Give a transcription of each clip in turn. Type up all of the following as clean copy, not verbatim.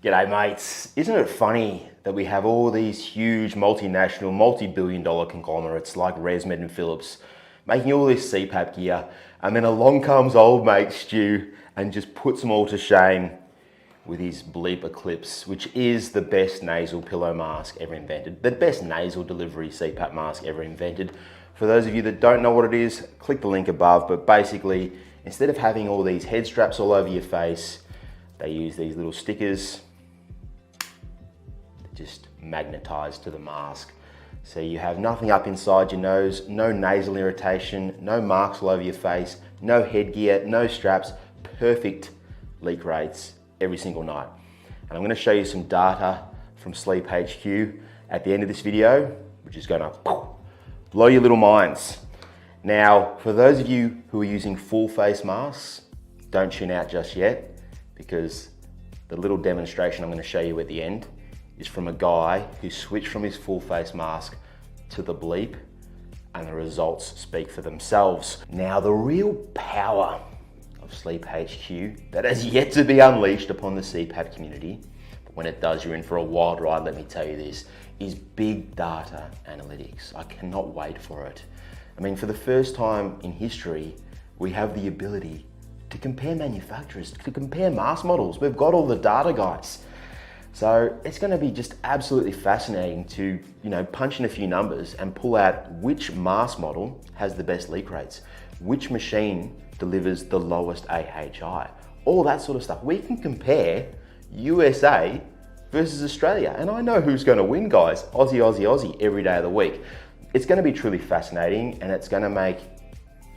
G'day mates. Isn't it funny that we have all these huge multinational, multi-billion-dollar conglomerates like ResMed and Philips making all this CPAP gear, and then along comes old mate Stu and just puts them all to shame with his Bleep Eclipse, which is the best nasal pillow mask ever invented, the best nasal delivery CPAP mask ever invented. For those of you that don't know what it is, click the link above, but basically, instead of having all these head straps all over your face, they use these little stickers that just magnetize to the mask. So you have nothing up inside your nose, no nasal irritation, no marks all over your face, no headgear, no straps, perfect leak rates every single night. And I'm gonna show you some data from SleepHQ at the end of this video, which is gonna blow your little minds. Now, for those of you who are using full face masks, don't tune out just yet, because the little demonstration I'm going to show you at the end is from a guy who switched from his full face mask to the Bleep, and the results speak for themselves. Now, the real power of SleepHQ that has yet to be unleashed upon the CPAP community, but when it does, you're in for a wild ride, let me tell you this, is big data analytics. I cannot wait for it. I mean, for the first time in history, we have the ability to compare manufacturers, to compare mask models. We've got all the data, guys. So it's going to be just absolutely fascinating to, punch in a few numbers and pull out which mask model has the best leak rates, which machine delivers the lowest AHI, all that sort of stuff. We can compare USA versus Australia, and I know who's going to win, guys. Aussie, Aussie, Aussie every day of the week. It's going to be truly fascinating, and it's going to make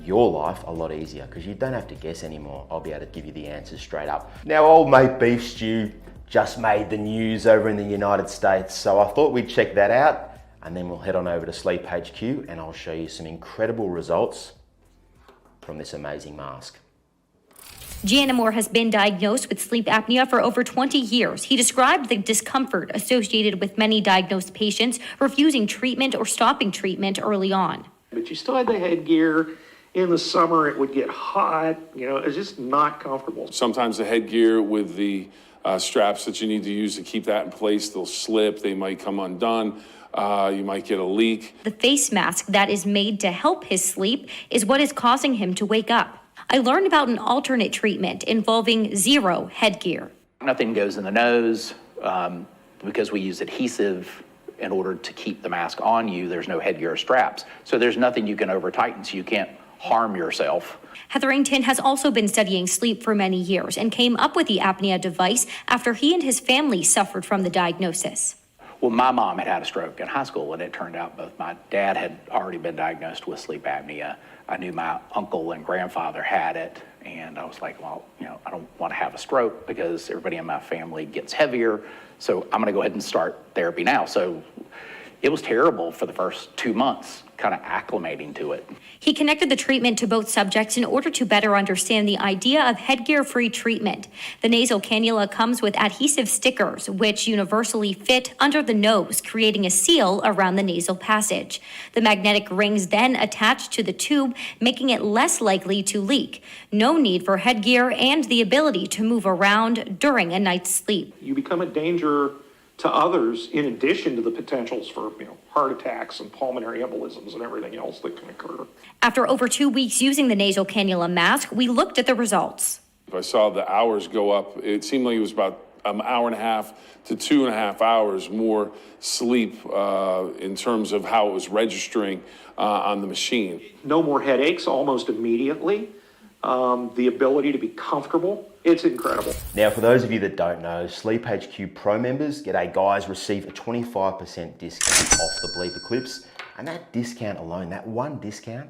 your life a lot easier because you don't have to guess anymore. I'll be able to give you the answers straight up. Now, old mate Beef Stew just made the news over in the United States, so I thought we'd check that out, and then we'll head on over to SleepHQ and I'll show you some incredible results from this amazing mask. Janamore has been diagnosed with sleep apnea for over 20 years. He described the discomfort associated with many diagnosed patients refusing treatment or stopping treatment early on. But you still had the headgear. In the summer, it would get hot. It's just not comfortable. Sometimes the headgear with the straps that you need to use to keep that in place, they'll slip, they might come undone. You might get a leak. The face mask that is made to help his sleep is what is causing him to wake up. I learned about an alternate treatment involving zero headgear. Nothing goes in the nose because we use adhesive in order to keep the mask on you. There's no headgear or straps. So there's nothing you can over tighten, so you can't harm yourself. Hetherington has also been studying sleep for many years and came up with the apnea device after he and his family suffered from the diagnosis. Well, my mom had a stroke in high school, and it turned out both my dad had already been diagnosed with sleep apnea. I knew my uncle and grandfather had it, and I was like, well, I don't want to have a stroke because everybody in my family gets heavier, so I'm going to go ahead and start therapy now. So it was terrible for the first 2 months, kind of acclimating to it. He connected the treatment to both subjects in order to better understand the idea of headgear-free treatment. The nasal cannula comes with adhesive stickers, which universally fit under the nose, creating a seal around the nasal passage. The magnetic rings then attach to the tube, making it less likely to leak. No need for headgear and the ability to move around during a night's sleep. You become a danger to others in addition to the potentials for heart attacks and pulmonary embolisms and everything else that can occur. After over 2 weeks using the nasal cannula mask, we looked at the results. I saw the hours go up. It seemed like it was about an hour and a half to 2.5 hours more sleep in terms of how it was registering on the machine. No more headaches almost immediately. The ability to be comfortable. It's incredible. Now, for those of you that don't know, SleepHQ Pro members, g'day guys, receive a 25% discount off the Bleep Eclipse. And that discount alone, that one discount,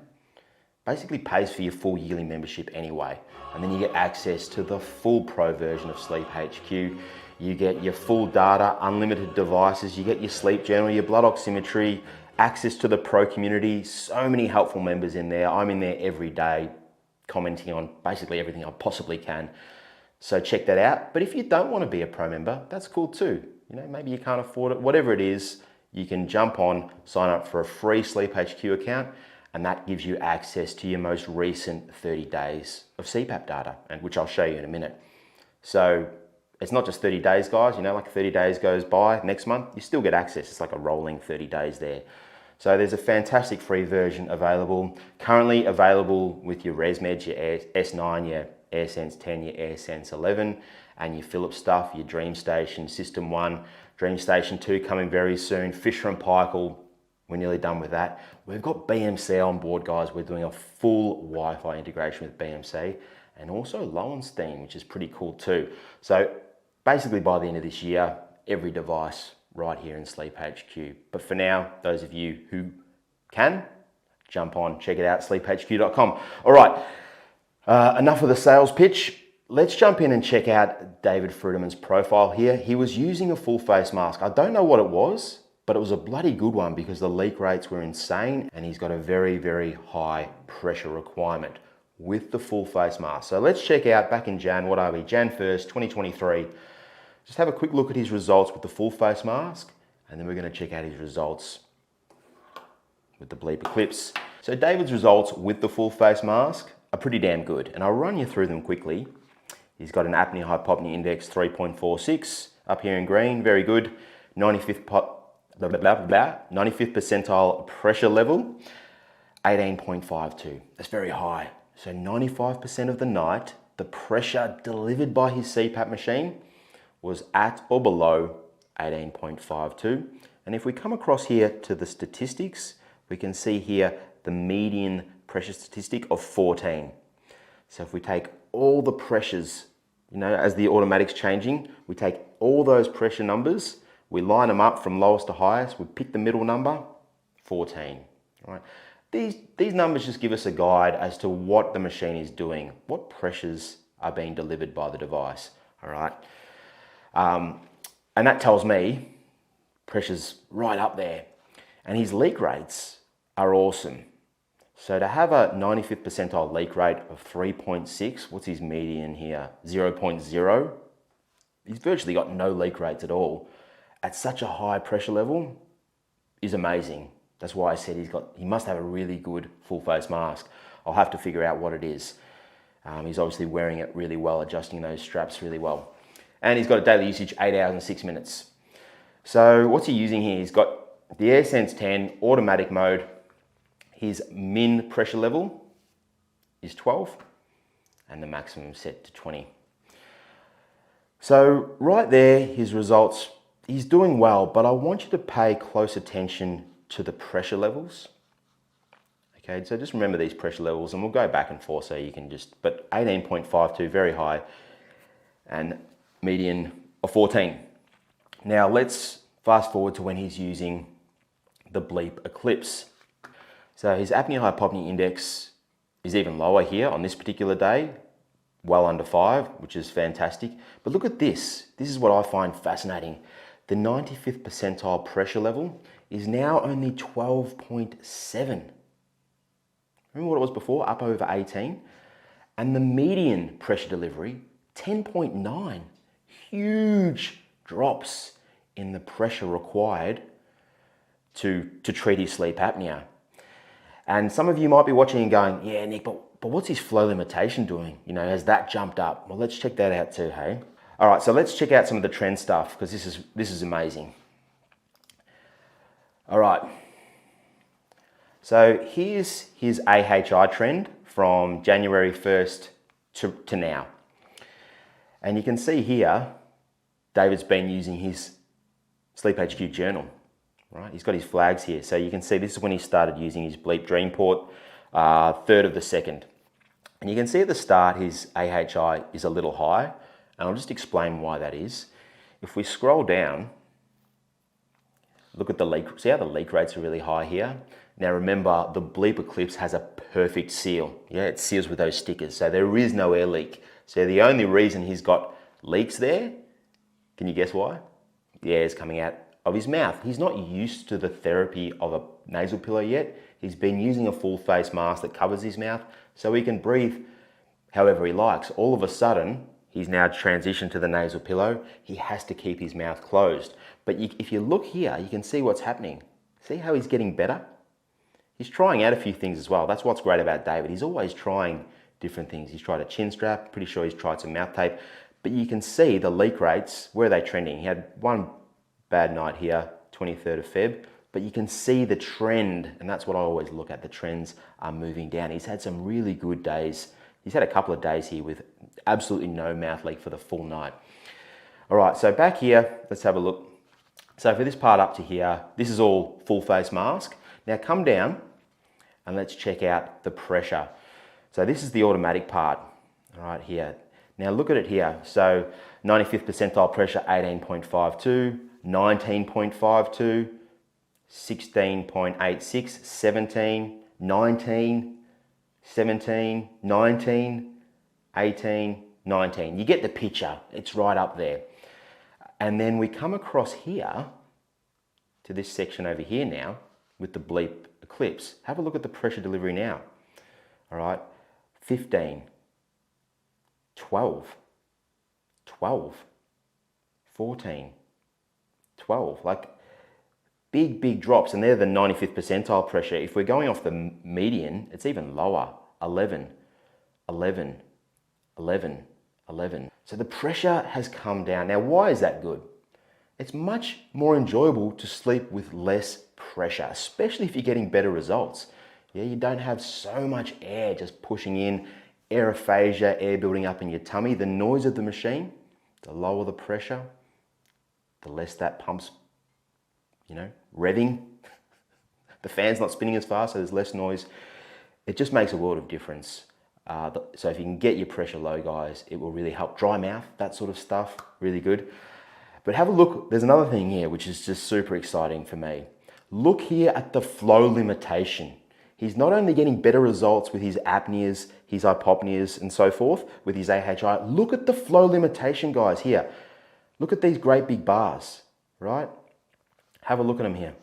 basically pays for your full yearly membership anyway. And then you get access to the full Pro version of SleepHQ. You get your full data, unlimited devices, you get your sleep journal, your blood oximetry, access to the Pro community, so many helpful members in there. I'm in there every day, commenting on basically everything I possibly can. So check that out. But if you don't want to be a Pro member, that's cool too. Maybe you can't afford it, whatever it is, you can jump on, sign up for a free SleepHQ account, and that gives you access to your most recent 30 days of CPAP data, and which I'll show you in a minute. So it's not just 30 days, guys, you know, like 30 days goes by next month, you still get access. It's like a rolling 30 days there. So there's a fantastic free version available, currently available with your ResMeds, your S9, your AirSense 10, your AirSense 11, and your Philips stuff, your DreamStation System 1, DreamStation 2 coming very soon, Fisher & Paykel, we're nearly done with that. We've got BMC on board, guys. We're doing a full Wi-Fi integration with BMC and also Lowenstein, which is pretty cool too. So basically by the end of this year, every device right here in SleepHQ. But for now, those of you who can, jump on, check it out, sleephq.com. All right, enough of the sales pitch. Let's jump in and check out David Fruderman's profile here. He was using a full face mask. I don't know what it was, but it was a bloody good one because the leak rates were insane and he's got a very, very high pressure requirement with the full face mask. So let's check out back in Jan, what are we? Jan 1st, 2023. Just have a quick look at his results with the full face mask, and then we're going to check out his results with the Bleep Eclipse. So David's results with the full face mask are pretty damn good, and I'll run you through them quickly. He's got an apnea hypopnea index 3.46 up here in green, very good. 95th percentile pressure level, 18.52. That's very high. So 95% of the night, the pressure delivered by his CPAP machine was at or below 18.52. And if we come across here to the statistics, we can see here the median pressure statistic of 14. So if we take all the pressures, you know, as the automatic's changing, we take all those pressure numbers, we line them up from lowest to highest, we pick the middle number, 14. All right. These numbers just give us a guide as to what the machine is doing, what pressures are being delivered by the device. All right. And that tells me pressure's right up there. And his leak rates are awesome. So to have a 95th percentile leak rate of 3.6, what's his median here? 0.0. He's virtually got no leak rates at all. At such a high pressure level is amazing. That's why I said he must have a really good full face mask. I'll have to figure out what it is. He's obviously wearing it really well, adjusting those straps really well. And he's got a daily usage, 8 hours and 6 minutes. So what's he using here? He's got the AirSense 10 automatic mode. His min pressure level is 12 and the maximum set to 20. So right there, his results, he's doing well, but I want you to pay close attention to the pressure levels. Okay, so just remember these pressure levels and we'll go back and forth so you can just, but 18.52, very high, and median of 14. Now let's fast forward to when he's using the Bleep Eclipse. So his apnea hypopnea index is even lower here on this particular day, well under 5, which is fantastic. But look at this. This is what I find fascinating. The 95th percentile pressure level is now only 12.7. Remember what it was before, up over 18? And the median pressure delivery, 10.9. Huge drops in the pressure required to treat his sleep apnea. And some of you might be watching and going, yeah, Nick, but what's his flow limitation doing? You know, has that jumped up? Well, let's check that out too, hey? All right, so let's check out some of the trend stuff because this is amazing. All right. So here's his AHI trend from January 1st to now. And you can see here, David's been using his SleepHQ journal, right? He's got his flags here. So you can see this is when he started using his Bleep Dreamport, 3rd of the 2nd. And you can see at the start, his AHI is a little high. And I'll just explain why that is. If we scroll down, look at the leak, see how the leak rates are really high here? Now remember, the Bleep Eclipse has a perfect seal. Yeah, it seals with those stickers. So there is no air leak. So the only reason he's got leaks there, can you guess why? The air is coming out of his mouth. He's not used to the therapy of a nasal pillow yet. He's been using a full face mask that covers his mouth so he can breathe however he likes. All of a sudden, he's now transitioned to the nasal pillow. He has to keep his mouth closed. But if you look here, you can see what's happening. See how he's getting better? He's trying out a few things as well. That's what's great about David. He's always trying different things. He's tried a chin strap. Pretty sure he's tried some mouth tape. but you can see the leak rates, where are they trending? He had one bad night here, 23rd of Feb, but you can see the trend, and that's what I always look at. The trends are moving down. He's had some really good days. He's had a couple of days here with absolutely no mouth leak for the full night. All right, so back here, let's have a look. So for this part up to here, this is all full face mask. Now come down and let's check out the pressure. So this is the automatic part, right here. Now look at it here. So 95th percentile pressure, 18.52, 19.52, 16.86, 17, 19, 17, 19, 18, 19. You get the picture, it's right up there. And then we come across here to this section over here now with the Bleep Eclipse. Have a look at the pressure delivery now. All right, 15, 12, 12, 14, 12, like big drops, and they're the 95th percentile pressure. If we're going off the median, it's even lower, 11, 11, 11, 11. So the pressure has come down. Now, why is that good? It's much more enjoyable to sleep with less pressure, especially if you're getting better results. Yeah, you don't have so much air just pushing in, aerophagia, air building up in your tummy. The noise of the machine, the lower the pressure, the less that pumps, you know, revving. The fan's not spinning as fast, so there's less noise. It just makes a world of difference. So if you can get your pressure low, guys, it will really help. Dry mouth, that sort of stuff, really good. But have a look, there's another thing here which is just super exciting for me. Look here at the flow limitation. He's not only getting better results with his apneas, his hypopneas and so forth, with his AHI, look at the flow limitation, guys, here. Look at these great big bars, right? Have a look at them here.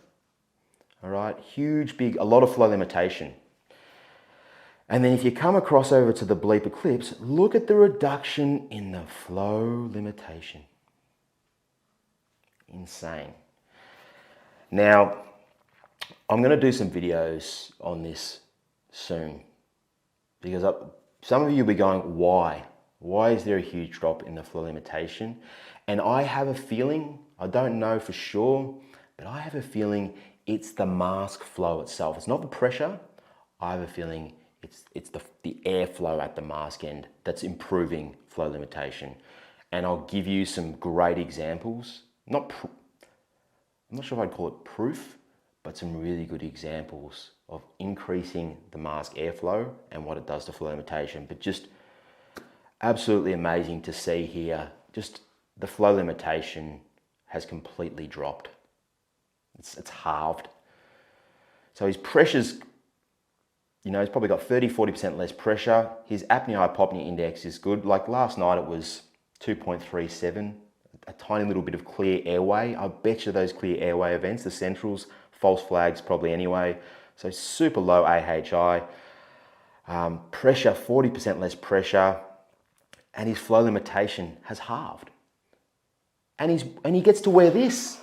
All right, huge, big, a lot of flow limitation. And then if you come across over to the Bleep Eclipse, look at the reduction in the flow limitation. Insane. Now, I'm going to do some videos on this soon because some of you will be going, why? Why is there a huge drop in the flow limitation? And I have a feeling, I don't know for sure, but I have a feeling it's the mask flow itself. It's not the pressure. I have a feeling it's the airflow at the mask end that's improving flow limitation. And I'll give you some great examples. I'm not sure if I'd call it proof, but some really good examples of increasing the mask airflow and what it does to flow limitation. But just absolutely amazing to see here. Just the flow limitation has completely dropped. It's halved. So his pressure's, you know, he's probably got 30-40% less pressure. His apnea-hypopnea index is good. Like last night it was 2.37, a tiny little bit of clear airway. I bet you those clear airway events, the centrals, false flags probably anyway. So super low AHI. Pressure, 40% less pressure. And his flow limitation has halved. And he gets to wear this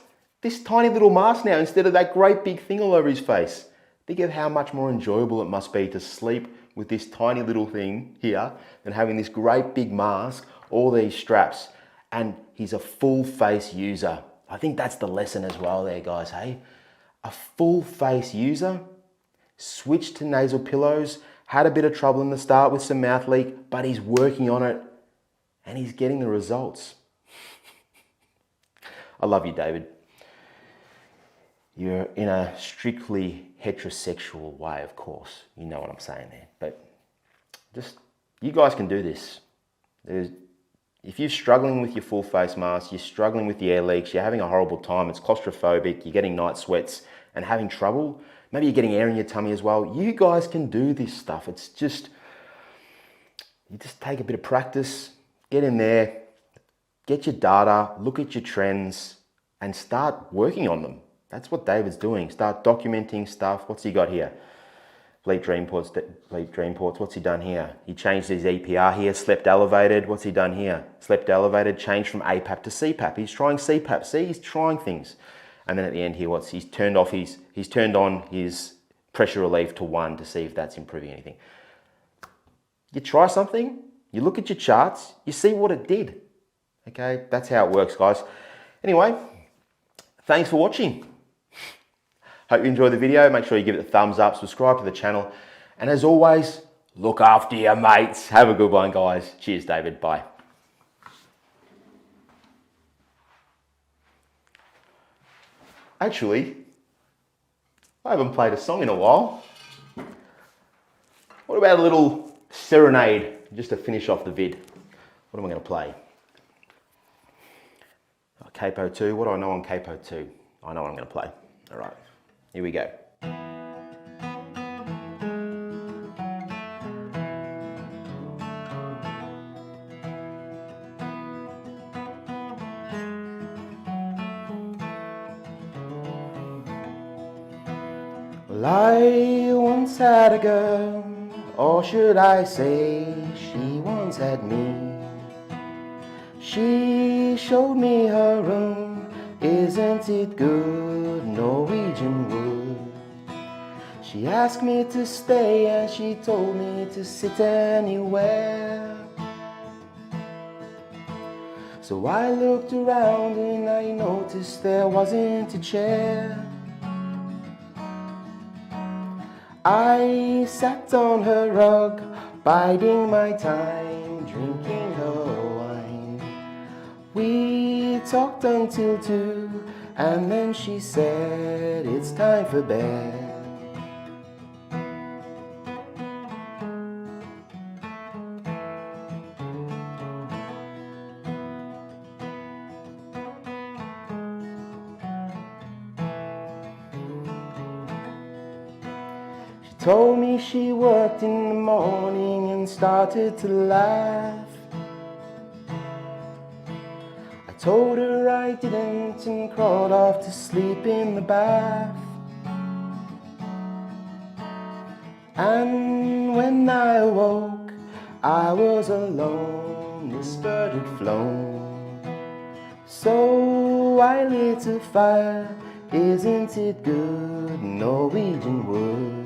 tiny little mask now instead of that great big thing all over his face. Think of how much more enjoyable it must be to sleep with this tiny little thing here than having this great big mask, all these straps. And he's a full face user. I think that's the lesson as well there, guys, hey? A full face user, switched to nasal pillows, had a bit of trouble in the start with some mouth leak, but he's working on it and he's getting the results. I love you, David. You're in a strictly heterosexual way, of course. You know what I'm saying there. But just, you guys can do this. If you're struggling with your full face mask, you're struggling with the air leaks, you're having a horrible time, it's claustrophobic, you're getting night sweats and having trouble, maybe you're getting air in your tummy as well, you guys can do this stuff. It's just, you just take a bit of practice, get in there, get your data, look at your trends and start working on them. That's what David's doing. Start documenting stuff. What's he got here? Bleep Dreamports, what's he done here? He changed his EPR here, slept elevated. What's he done here? Slept elevated, changed from APAP to CPAP. He's trying CPAP. See, he's trying things. And then at the end here, he's turned on his pressure relief to 1 to see if that's improving anything. You try something, you look at your charts, you see what it did. Okay, that's how it works, guys. Anyway, thanks for watching. Hope you enjoyed the video. Make sure you give it a thumbs up, subscribe to the channel, and as always, look after your mates. Have a good one, guys. Cheers, David. Bye. Actually, I haven't played a song in a while. What about a little serenade just to finish off the vid? What am I going to play? Capo 2. What do I know on Capo 2? I know what I'm going to play. All right, here we go. Well, I once had a girl, or should I say, she once had me. She showed me her room, isn't it good, Norwegian wood. She asked me to stay and she told me to sit anywhere. So I looked around and I noticed there wasn't a chair. I sat on her rug, biding my time, drinking her wine. We talked until 2, and then she said, it's time for bed. She told me she worked in the morning and started to laugh. I told her I didn't and crawled off to sleep in the bath. And when I awoke, I was alone, this bird had flown. So I lit a fire, isn't it good, Norwegian wood.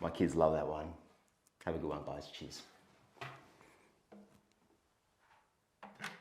My kids love that one. Have a good one, guys. Cheers.